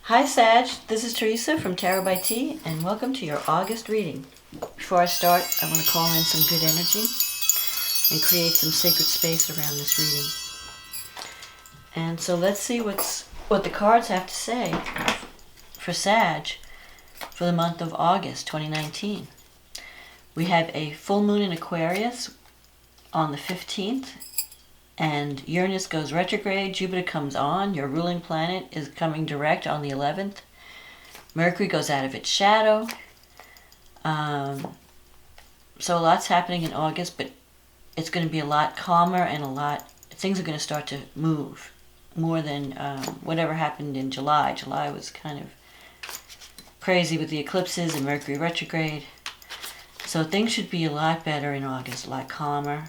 Hi Sag, this is Teresa from Tarot by T, and welcome to your August reading. Before I start, I want to call in some good energy and create some sacred space around this reading. And so let's see what the cards have to say for Sag for the month of August 2019. We have a full moon in Aquarius on the 15th, and Uranus goes retrograde, Jupiter comes on, your ruling planet is coming direct on the 11th. Mercury goes out of its shadow. So lots happening in August, but it's going to be a lot calmer and things are going to start to move more than whatever happened in July. July was kind of crazy with the eclipses and Mercury retrograde. So things should be a lot better in August, a lot calmer.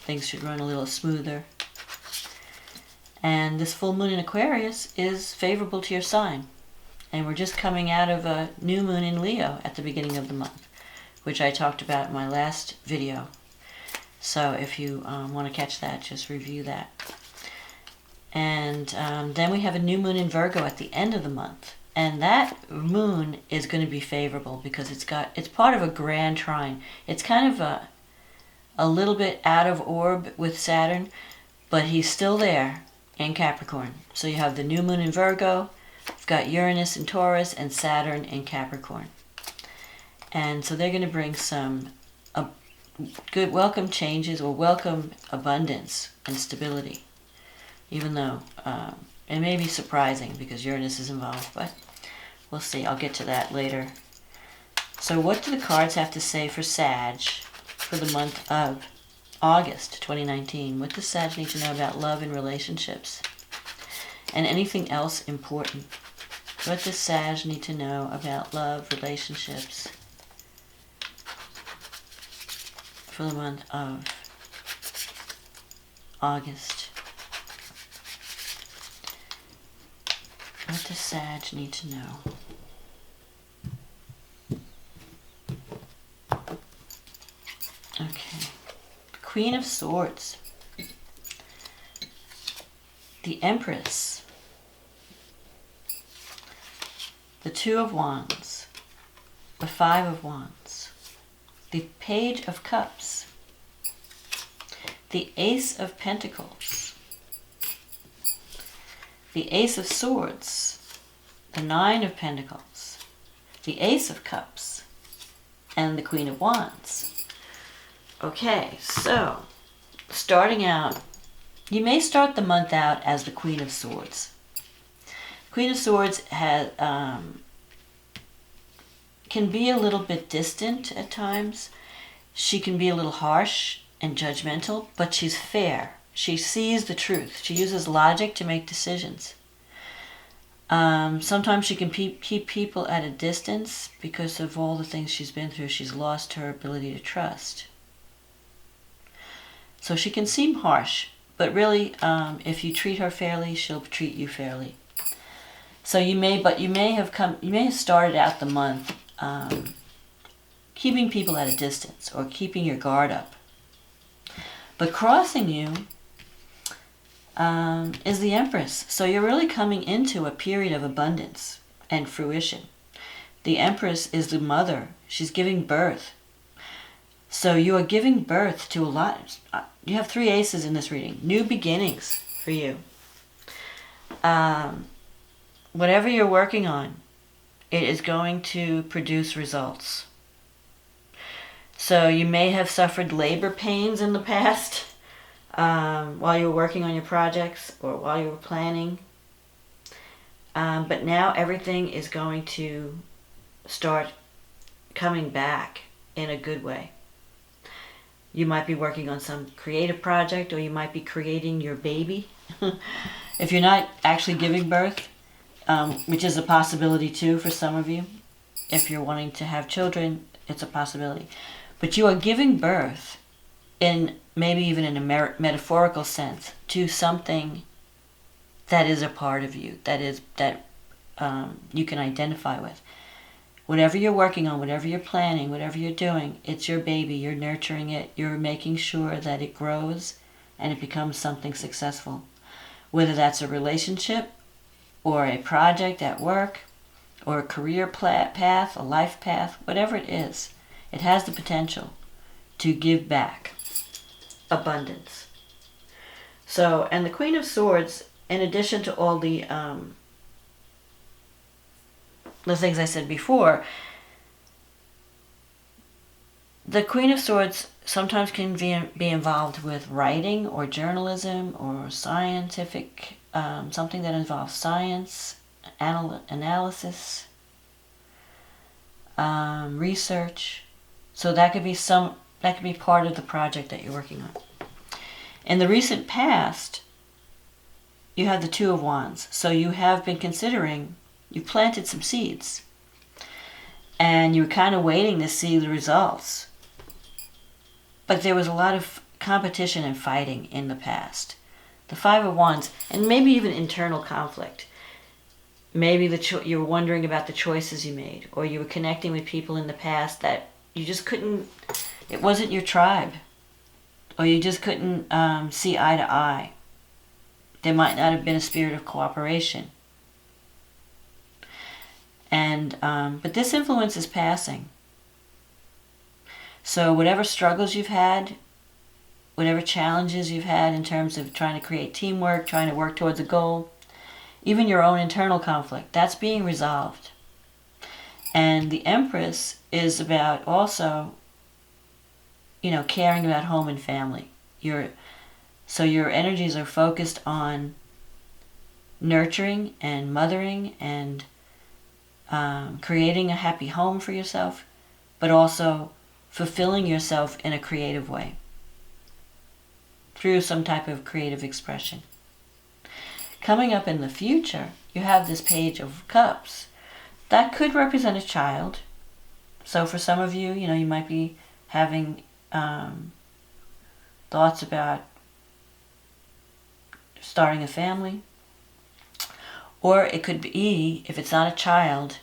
Things should run a little smoother. And this full moon in Aquarius is favorable to your sign. And we're just coming out of a new moon in Leo at the beginning of the month, which I talked about in my last video. So if you want to catch that, just review that. And then we have a new moon in Virgo at the end of the month. And that moon is going to be favorable because it's part of a grand trine. It's kind of a little bit out of orb with Saturn, but he's still there in Capricorn. So you have the new moon in Virgo, you've got Uranus in Taurus, and Saturn in Capricorn. And so they're going to bring some good welcome changes or welcome abundance and stability, even though it may be surprising because Uranus is involved, but we'll see. I'll get to that later. So what do the cards have to say for Sag for the month of August 2019? What does Sag need to know about love and relationships? And anything else important? What does Sag need to know about love, relationships for the month of August? What does Sag need to know? Okay. Queen of Swords. The Empress. The Two of Wands. The Five of Wands. The Page of Cups. The Ace of Pentacles. The Ace of Swords, the Nine of Pentacles, the Ace of Cups, and the Queen of Wands. Okay, so starting out, you may start the month out as the Queen of Swords. Queen of Swords can be a little bit distant at times. She can be a little harsh and judgmental, but she's fair. She sees the truth. She uses logic to make decisions. Sometimes she can keep people at a distance because of all the things she's been through. She's lost her ability to trust. So she can seem harsh, but really, if you treat her fairly, she'll treat you fairly. So you may have started out the month keeping people at a distance or keeping your guard up. But crossing you is the Empress. So you're really coming into a period of abundance and fruition. The Empress is the mother. She's giving birth. So you are giving birth to a lot. You have three aces in this reading. New beginnings for you. Whatever you're working on, it is going to produce results. So you may have suffered labor pains in the past. While you were working on your projects or while you were planning. But now everything is going to start coming back in a good way. You might be working on some creative project, or you might be creating your baby. If you're not actually giving birth, which is a possibility too for some of you. If you're wanting to have children, it's a possibility. But you are giving birth in maybe even in a metaphorical sense, to something that is a part of you, that you can identify with. Whatever you're working on, whatever you're planning, whatever you're doing, it's your baby. You're nurturing it. You're making sure that it grows and it becomes something successful. Whether that's a relationship or a project at work, or a career path, a life path, whatever it is, it has the potential to give back abundance. So, and the Queen of Swords, in addition to all the things I said before, the Queen of Swords sometimes can be involved with writing or journalism or scientific, something that involves science, analysis, research. So that could be part of the project that you're working on. In the recent past, you have the Two of Wands. So you have been considering, you planted some seeds, and you were kind of waiting to see the results. But there was a lot of competition and fighting in the past. The Five of Wands, and maybe even internal conflict. Maybe you were wondering about the choices you made, or you were connecting with people in the past that you just couldn't, it wasn't your tribe, or you just couldn't see eye to eye. There might not have been a spirit of cooperation. And but this influence is passing. So whatever struggles you've had, whatever challenges you've had in terms of trying to create teamwork, trying to work towards a goal, even your own internal conflict, that's being resolved. And the Empress is about also, caring about home and family. So your energies are focused on nurturing and mothering and creating a happy home for yourself, but also fulfilling yourself in a creative way through some type of creative expression. Coming up in the future, you have this Page of Cups. That could represent a child. So for some of you, you might be having thoughts about starting a family. Or it could be, if it's not a child,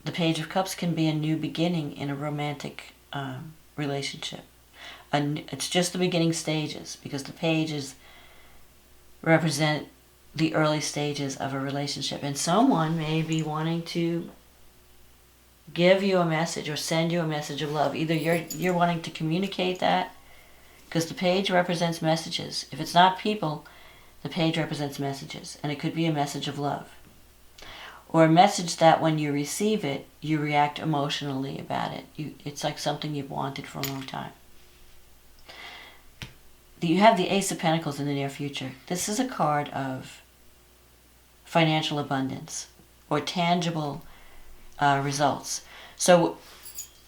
the Page of Cups can be a new beginning in a romantic relationship. It's just the beginning stages, because the pages represent the early stages of a relationship. And someone may be wanting to give you a message or send you a message of love. Either you're wanting to communicate that, because the page represents messages. If it's not people, the page represents messages, and it could be a message of love. Or a message that when you receive it, you react emotionally about it. It's like something you've wanted for a long time. You have the Ace of Pentacles in the near future. This is a card of financial abundance or tangible results. So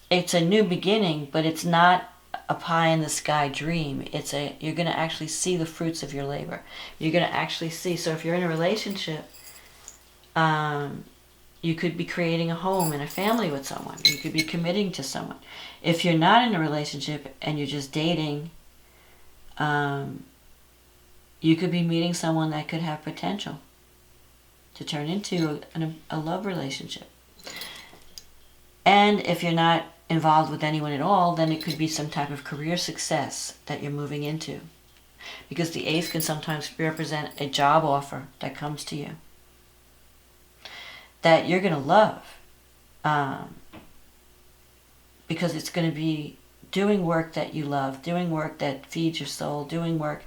it's a new beginning, but it's not a pie-in-the-sky dream. You're going to actually see the fruits of your labor. You're going to actually see. So if you're in a relationship, you could be creating a home and a family with someone. You could be committing to someone. If you're not in a relationship and you're just dating, you could be meeting someone that could have potential to turn into a love relationship. And if you're not involved with anyone at all, then it could be some type of career success that you're moving into. Because the Ace can sometimes represent a job offer that comes to you that you're going to love, because it's going to be doing work that you love, doing work that feeds your soul, doing work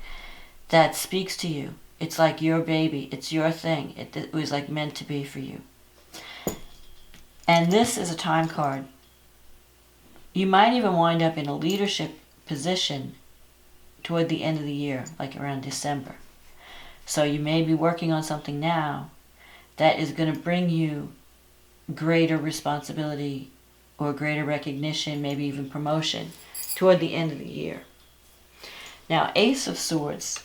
that speaks to you. It's like your baby. It's your thing. It was like meant to be for you. And this is a time card. You might even wind up in a leadership position toward the end of the year, like around December. So you may be working on something now that is going to bring you greater responsibility or greater recognition, maybe even promotion, toward the end of the year. Now, Ace of Swords.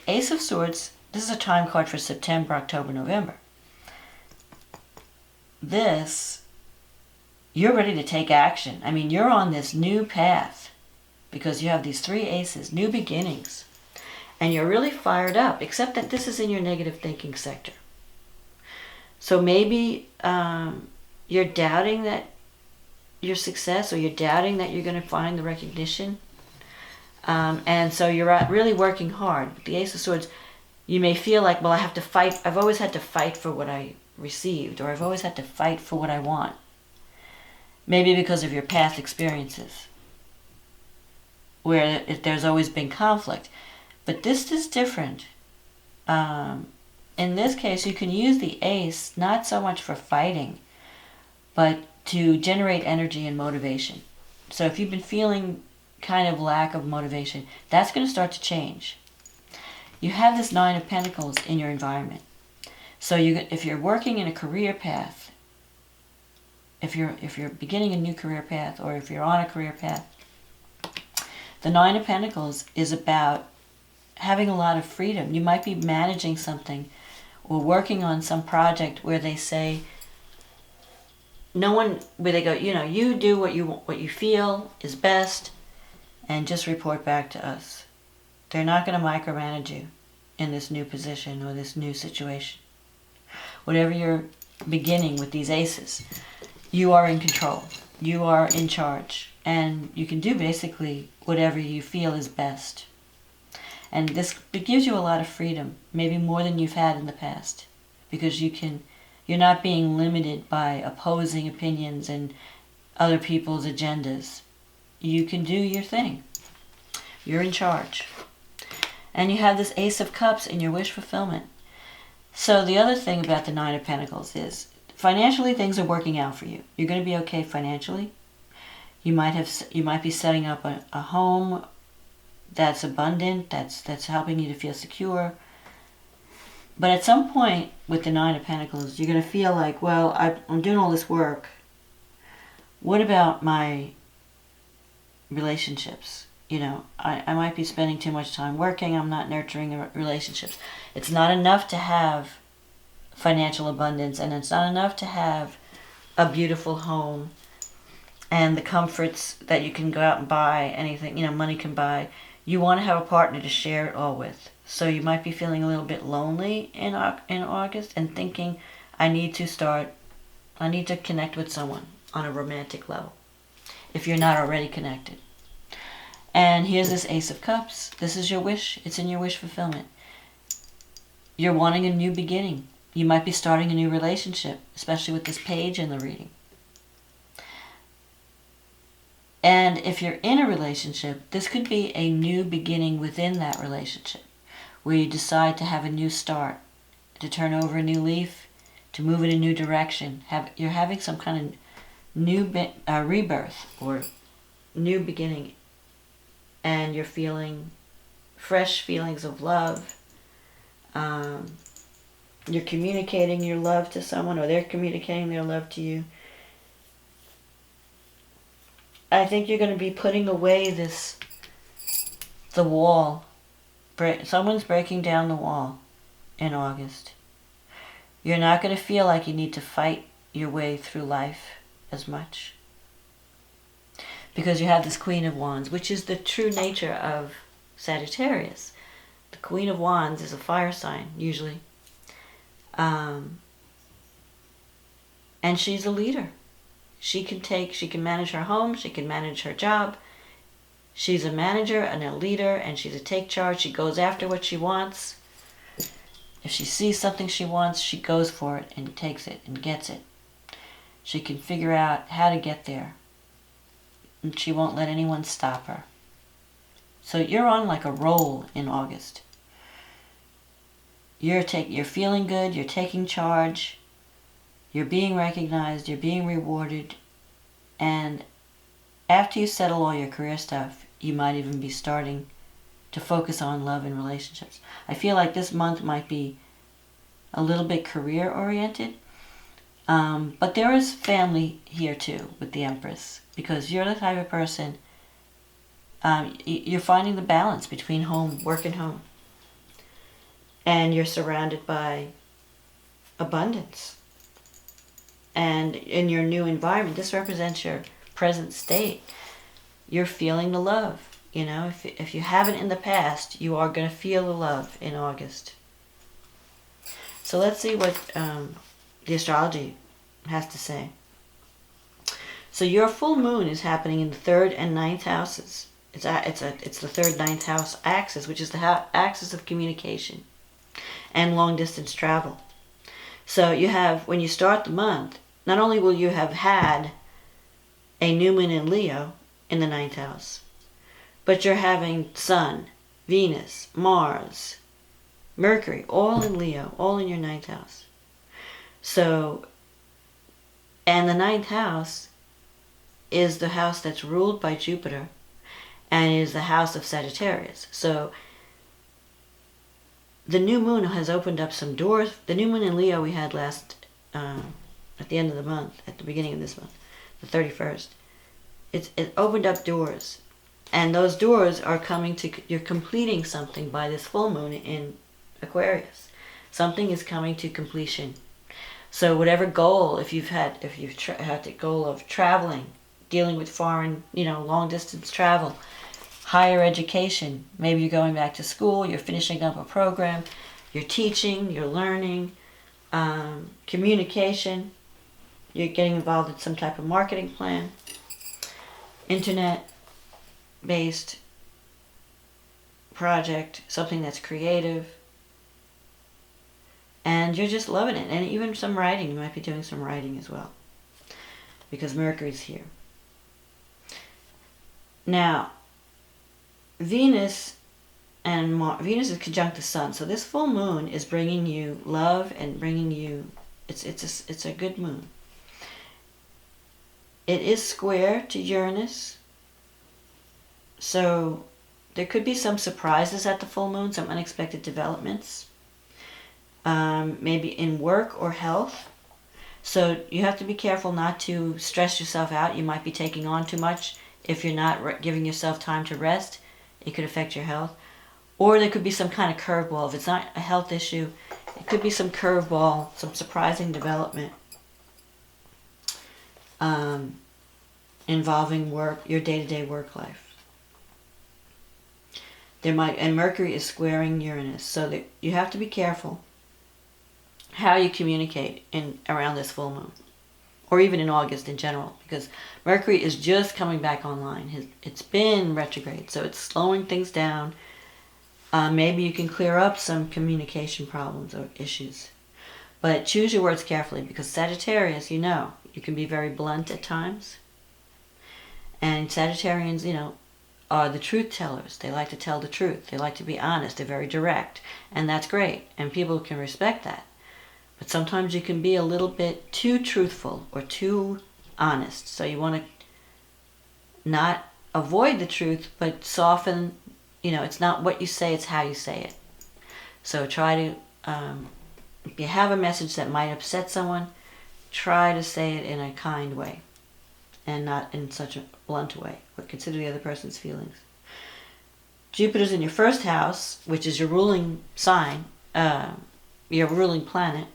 Ace of Swords, this is a time card for September, October, November. This, you're ready to take action. I mean, you're on this new path because you have these three aces, new beginnings. And you're really fired up, except that this is in your negative thinking sector. So maybe you're doubting that your success, or you're doubting that you're going to find the recognition. And so you're really working hard. The Ace of Swords, You may feel like, well, I have to fight. I've always had to fight for what I received, or I've always had to fight for what I want. Maybe because of your past experiences, where there's always been conflict. But this is different. In this case, you can use the ace not so much for fighting, but to generate energy and motivation. So if you've been feeling kind of lack of motivation, that's going to start to change. You have this Nine of Pentacles in your environment. So if you're working in a career path, if you're beginning a new career path, or if you're on a career path, the Nine of Pentacles is about having a lot of freedom. You might be managing something or working on some project where they say, where they go, you do what you feel is best, and just report back to us. They're not going to micromanage you in this new position or this new situation. Whatever you're beginning with these aces, you are in control. You are in charge. And you can do basically whatever you feel is best. And it gives you a lot of freedom, maybe more than you've had in the past. Because you're not being limited by opposing opinions and other people's agendas. You can do your thing. You're in charge. And you have this Ace of Cups in your wish fulfillment. So the other thing about the Nine of Pentacles is, financially things are working out for you. You're going to be okay financially. You might be setting up a home that's abundant, that's helping you to feel secure. But at some point with the Nine of Pentacles, you're going to feel like, well, I'm doing all this work. What about my relationships? I might be spending too much time working. I'm not nurturing the relationships. It's not enough to have financial abundance, and it's not enough to have a beautiful home and the comforts that you can go out and buy, anything, money can buy. You want to have a partner to share it all with. So you might be feeling a little bit lonely in August and thinking, I need to connect with someone on a romantic level, if you're not already connected. And here's this Ace of Cups. This is your wish. It's in your wish fulfillment. You're wanting a new beginning. You might be starting a new relationship, especially with this page in the reading. And if you're in a relationship, this could be a new beginning within that relationship, where you decide to have a new start, to turn over a new leaf, to move in a new direction. You're having some kind of new rebirth or new beginning, and you're feeling fresh feelings of love. You're communicating your love to someone, or they're communicating their love to you. I think you're going to be putting away the wall. Someone's breaking down the wall in August. You're not going to feel like you need to fight your way through life as much, because you have this Queen of Wands, which is the true nature of Sagittarius. The Queen of Wands is a fire sign, usually. And she's a leader. She can manage her home, she can manage her job. She's a manager and a leader, and she's a take charge. She goes after what she wants. If she sees something she wants, she goes for it and takes it and gets it. She can figure out how to get there, and she won't let anyone stop her. So you're on like a roll in August. You're feeling good, you're taking charge, you're being recognized, you're being rewarded, and after you settle all your career stuff, you might even be starting to focus on love and relationships. I feel like this month might be a little bit career oriented, but there is family here too with the Empress, because you're the type of person, you're finding the balance between work and home. And you're surrounded by abundance. And in your new environment, this represents your present state. You're feeling the love. If you haven't in the past, you are going to feel the love in August. So let's see what the astrology has to say. So your full moon is happening in the 3rd and 9th houses. It's the 3rd, 9th house axis, which is the axis of communication. and long distance travel. So you have, when you start the month, not only will you have had a new moon in Leo in the 9th house, but you're having Sun, Venus, Mars, Mercury, all in Leo, all in your 9th house. So, and the 9th house is the house that's ruled by Jupiter and is the house of Sagittarius. So the new moon has opened up some doors. The new moon in Leo we had at the end of the month, at the beginning of this month, the 31st. It opened up doors. And those doors are coming to, you're completing something by this full moon in Aquarius. Something is coming to completion. So whatever goal, if you've had the goal of traveling, dealing with foreign, long distance travel, higher education, maybe you're going back to school, you're finishing up a program, you're teaching, you're learning, communication, you're getting involved in some type of marketing plan, internet-based project, something that's creative, and you're just loving it. And even some writing, you might be doing some writing as well, because Mercury's here. Now, Venus is conjunct the Sun, so this full moon is bringing you love and bringing you. It's a good moon. It is square to Uranus, so there could be some surprises at the full moon, some unexpected developments, maybe in work or health. So you have to be careful not to stress yourself out. You might be taking on too much. If you're not giving yourself time to rest, it could affect your health. Or there could be some kind of curveball. If it's not a health issue, it could be some curveball, some surprising development involving work, your day-to-day work life. And Mercury is squaring Uranus, so that you have to be careful how you communicate around this full moon, or even in August in general, because Mercury is just coming back online. It's been retrograde, so it's slowing things down. Maybe you can clear up some communication problems or issues. But choose your words carefully, because Sagittarius, you can be very blunt at times. And Sagittarians, are the truth tellers. They like to tell the truth. They like to be honest. They're very direct. And that's great. And people can respect that. But sometimes you can be a little bit too truthful or too honest. So you want to not avoid the truth, but soften. It's not what you say, it's how you say it. So try to, if you have a message that might upset someone, try to say it in a kind way and not in such a blunt way, but consider the other person's feelings. Jupiter's in your first house, which is your ruling sign, your ruling planet.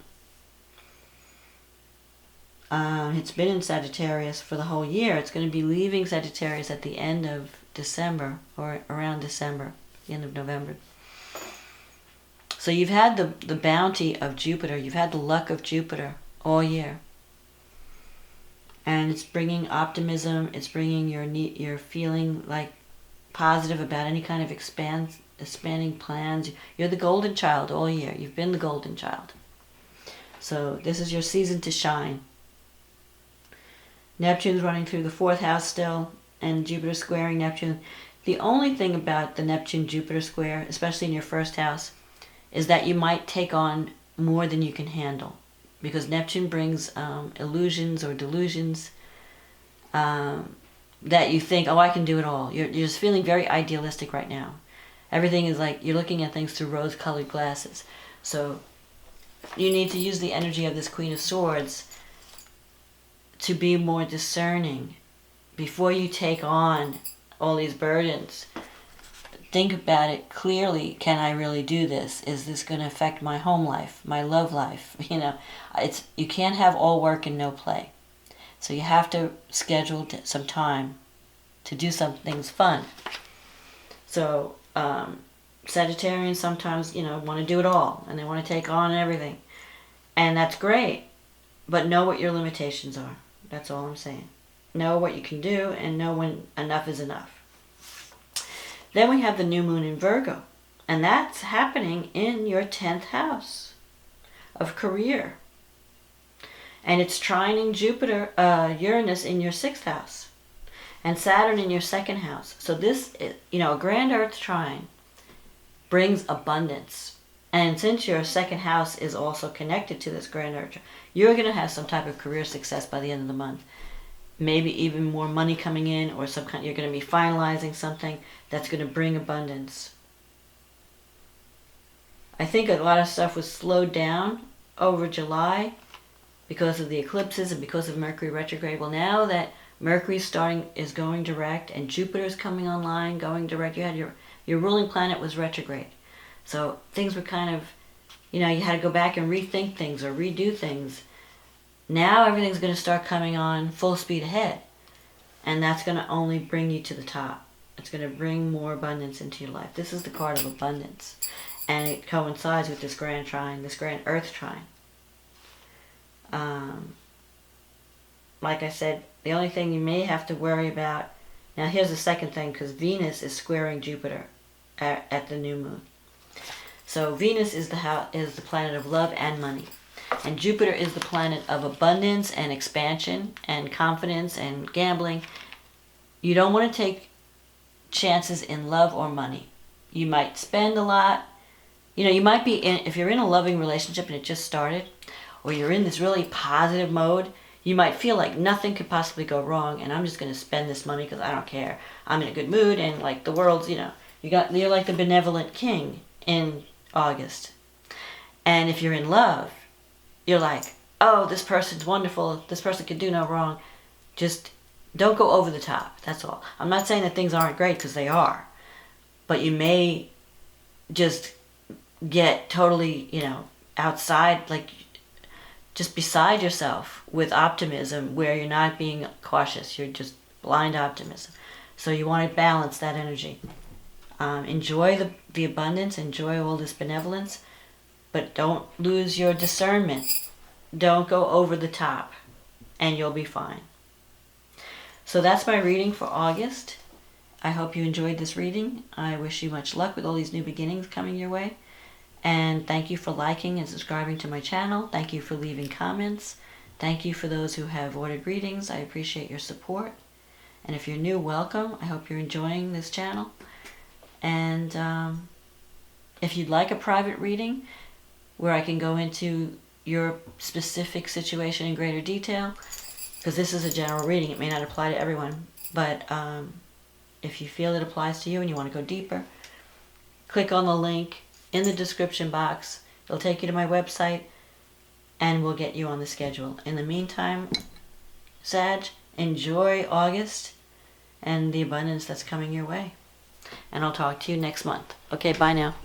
It's been in Sagittarius for the whole year. It's going to be leaving Sagittarius at the end of December, or around December, the end of November. So you've had the bounty of Jupiter, you've had the luck of Jupiter all year. And it's bringing optimism, it's bringing your feeling like positive about any kind of expanding plans. You're the golden child all year. You've been the golden child. So this is your season to shine. Neptune's running through the 4th house still, and Jupiter squaring Neptune. The only thing about the Neptune-Jupiter square, especially in your first house, is that you might take on more than you can handle. Because Neptune brings illusions or delusions that you think, I can do it all. You're just feeling very idealistic right now. Everything is like you're looking at things through rose-colored glasses. So you need to use the energy of this Queen of Swords to be more discerning. Before you take on all these burdens, think about it clearly. Can I really do this? Is this going to affect my home life, my love life? You can't have all work and no play. So you have to schedule some time to do some things fun. So Sagittarians sometimes, want to do it all, and they want to take on everything. And that's great, but know what your limitations are. That's all I'm saying. Know what you can do, and know when enough is enough. Then we have the new moon in Virgo. And that's happening in your 10th house of career. And it's trining Jupiter, Uranus in your 6th house. And Saturn in your 2nd house. So this, a grand Earth trine brings abundance. And since your 2nd house is also connected to this grand Earth, you're going to have some type of career success by the end of the month. Maybe even more money coming in, or you're going to be finalizing something that's going to bring abundance. I think a lot of stuff was slowed down over July because of the eclipses and because of Mercury retrograde. Well, now that Mercury is going direct and Jupiter's coming online, going direct, you had your ruling planet was retrograde. So things were kind of, you had to go back and rethink things or redo things. Now everything's going to start coming on full speed ahead. And that's going to only bring you to the top. It's going to bring more abundance into your life. This is the card of abundance. And it coincides with this grand trine, this grand Earth trine. Like I said, the only thing you may have to worry about... Now here's the second thing, because Venus is squaring Jupiter at the new moon. So Venus is the planet of love and money. And Jupiter is the planet of abundance and expansion and confidence and gambling. You don't want to take chances in love or money. You might spend a lot. You might be if you're in a loving relationship and it just started, or you're in this really positive mode, you might feel like nothing could possibly go wrong, and I'm just going to spend this money because I don't care. I'm in a good mood, and like the world's, you're like the benevolent king in August. And if you're in love, you're like, oh, this person's wonderful. This person could do no wrong. Just don't go over the top. That's all. I'm not saying that things aren't great, because they are. But you may just get totally, outside, like just beside yourself with optimism, where you're not being cautious. You're just blind optimism. So you want to balance that energy. Enjoy the abundance. Enjoy all this benevolence. But don't lose your discernment. Don't go over the top. And you'll be fine. So that's my reading for August. I hope you enjoyed this reading. I wish you much luck with all these new beginnings coming your way. And thank you for liking and subscribing to my channel. Thank you for leaving comments. Thank you for those who have ordered readings. I appreciate your support. And if you're new, welcome. I hope you're enjoying this channel. And if you'd like a private reading where I can go into your specific situation in greater detail, because this is a general reading, it may not apply to everyone, but if you feel it applies to you and you want to go deeper, click on the link in the description box. It'll take you to my website, and we'll get you on the schedule. In the meantime, Sag, enjoy August and the abundance that's coming your way. And I'll talk to you next month. Okay, bye now.